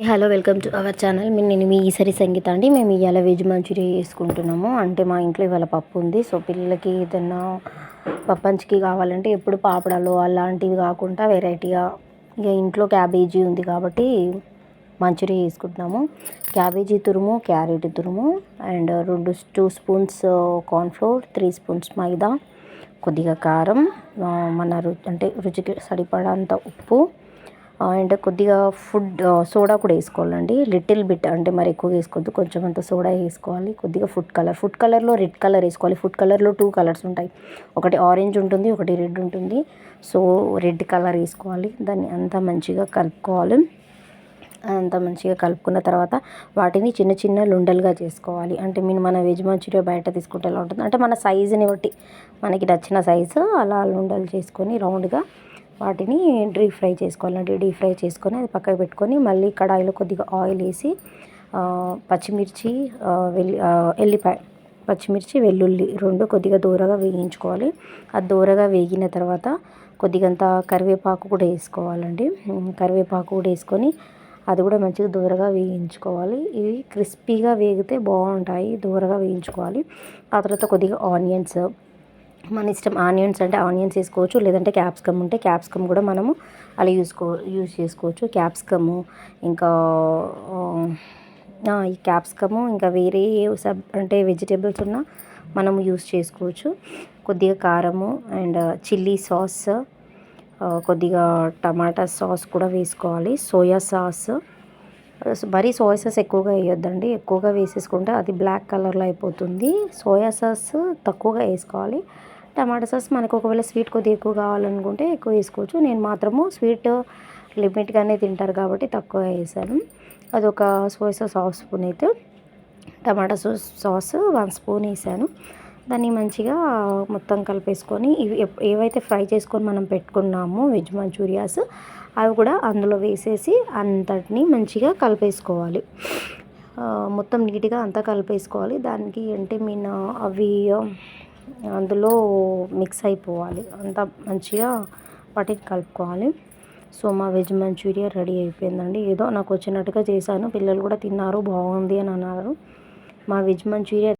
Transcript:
Hello, welcome to our channel. నేను మీ ఈసరి సంగీత అండి. మేము ఇవాళ వెజ్ మంచూరియా చేసుకుంటున్నాము. అంటే మా ఇంట్లో ఇవాళ పప్పు ఉంది. సో పిల్లలకి ఏదన్నా పప్పంచుకి కావాలంటే ఎప్పుడు పాపడాలు అలాంటివి కాకుండా వెరైటీగా ఇక ఇంట్లో క్యాబేజీ ఉంది కాబట్టి మంచూరియా చేసుకుంటున్నాము. క్యాబేజీ తురుము, క్యారెట్ తురుము అండ్ 2 స్పూన్స్ కార్న్ఫ్లోర్, 3 స్పూన్స్ మైదా, కొద్దిగా కారం, మన అంటే రుచికి సరిపడంత ఉప్పు అండ్ కొద్దిగా సోడా కూడా వేసుకోవాలండి. లిటిల్ బిట్, అంటే మరి ఎక్కువ వేసుకోవద్దు, కొంచెం అంత సోడా వేసుకోవాలి. కొద్దిగా ఫుడ్ కలర్లో రెడ్ కలర్ వేసుకోవాలి. ఫుడ్ కలర్లో 2 కలర్స్ ఉంటాయి, ఒకటి ఆరెంజ్ ఉంటుంది, ఒకటి రెడ్ ఉంటుంది. సో రెడ్ కలర్ వేసుకోవాలి. దాన్ని అంతా మంచిగా కలుపుకోవాలి. అంతా మంచిగా కలుపుకున్న తర్వాత వాటిని చిన్న చిన్న లుండలుగా చేసుకోవాలి. అంటే మన వెజ్ మంచూరియా బయట తీసుకుంటే ఎలా ఉంటుంది అంటే మన సైజుని బట్టి మనకి నచ్చిన సైజు అలా లుండలు చేసుకొని రౌండ్గా వాటిని డీప్ ఫ్రై చేసుకోవాలండి. డీప్ ఫ్రై చేసుకొని అది పక్కకు పెట్టుకొని మళ్ళీ కడాయిలో కొద్దిగా ఆయిల్ వేసి పచ్చిమిర్చి, ఎల్లిపాయ, పచ్చిమిర్చి, వెల్లుల్లి 2 కొద్దిగా దూరగా వేయించుకోవాలి. అది దూరగా వేగిన తర్వాత కొద్దిగంత కరివేపాకు కూడా వేసుకోవాలండి. కరివేపాకు కూడా వేసుకొని అది కూడా మంచిగా దూరగా వేయించుకోవాలి. ఇవి క్రిస్పీగా వేగితే బాగుంటాయి, దూరగా వేయించుకోవాలి. ఆ తర్వాత కొద్దిగా ఆనియన్స్, మన ఇష్టం, ఆనియన్స్ అంటే ఆనియన్స్ వేసుకోవచ్చు, లేదంటే క్యాప్సికమ్ ఉంటే క్యాప్సికమ్ కూడా మనము అలా యూజ్ చేసుకోవచ్చు. క్యాప్సికము ఇంకా ఈ క్యాప్సికము ఇంకా వేరే అంటే వెజిటేబుల్స్ ఉన్నా మనము యూజ్ చేసుకోవచ్చు. కొద్దిగా కారము అండ్ చిల్లీ సాస్, కొద్దిగా టమాటా సాస్ కూడా వేసుకోవాలి. సోయా సాస్, మరీ సోయా సాస్ ఎక్కువగా వేయొద్దండి. ఎక్కువగా వేసేసుకుంటే అది బ్లాక్ కలర్లో అయిపోతుంది. సోయా సాస్ తక్కువగా వేసుకోవాలి. టమాటా సాస్ మనకు ఒకవేళ స్వీట్ కొద్దిగా ఎక్కువ కావాలనుకుంటే ఎక్కువ వేసుకోవచ్చు. నేను మాత్రము స్వీట్ లిమిట్గానే తింటారు కాబట్టి తక్కువ వేసాను. అదొక సోయా సాస్ హాఫ్ స్పూన్ అయితే, టమాటా సాస్ 1 స్పూన్ వేసాను. దాన్ని మంచిగా మొత్తం కలిపేసుకొని ఇవి ఏవైతే ఫ్రై చేసుకొని మనం పెట్టుకున్నామో వెజ్ మంచూరియాస్ అవి కూడా అందులో వేసేసి అంతటిని మంచిగా కలిపేసుకోవాలి. మొత్తం నీట్గా అంతా కలిపేసుకోవాలి. దానికి అంటే అవి అందులో మిక్స్ అయిపోవాలి, అంతా మంచిగా వాటిని కలుపుకోవాలి. సో మా వెజ్ మంచూరియా రెడీ అయిపోయిందండి. ఏదో నాకు వచ్చినట్టుగా చేశాను, పిల్లలు కూడా తిన్నారు, బాగుంది అని అన్నారు. మా వెజ్ మంచూరియా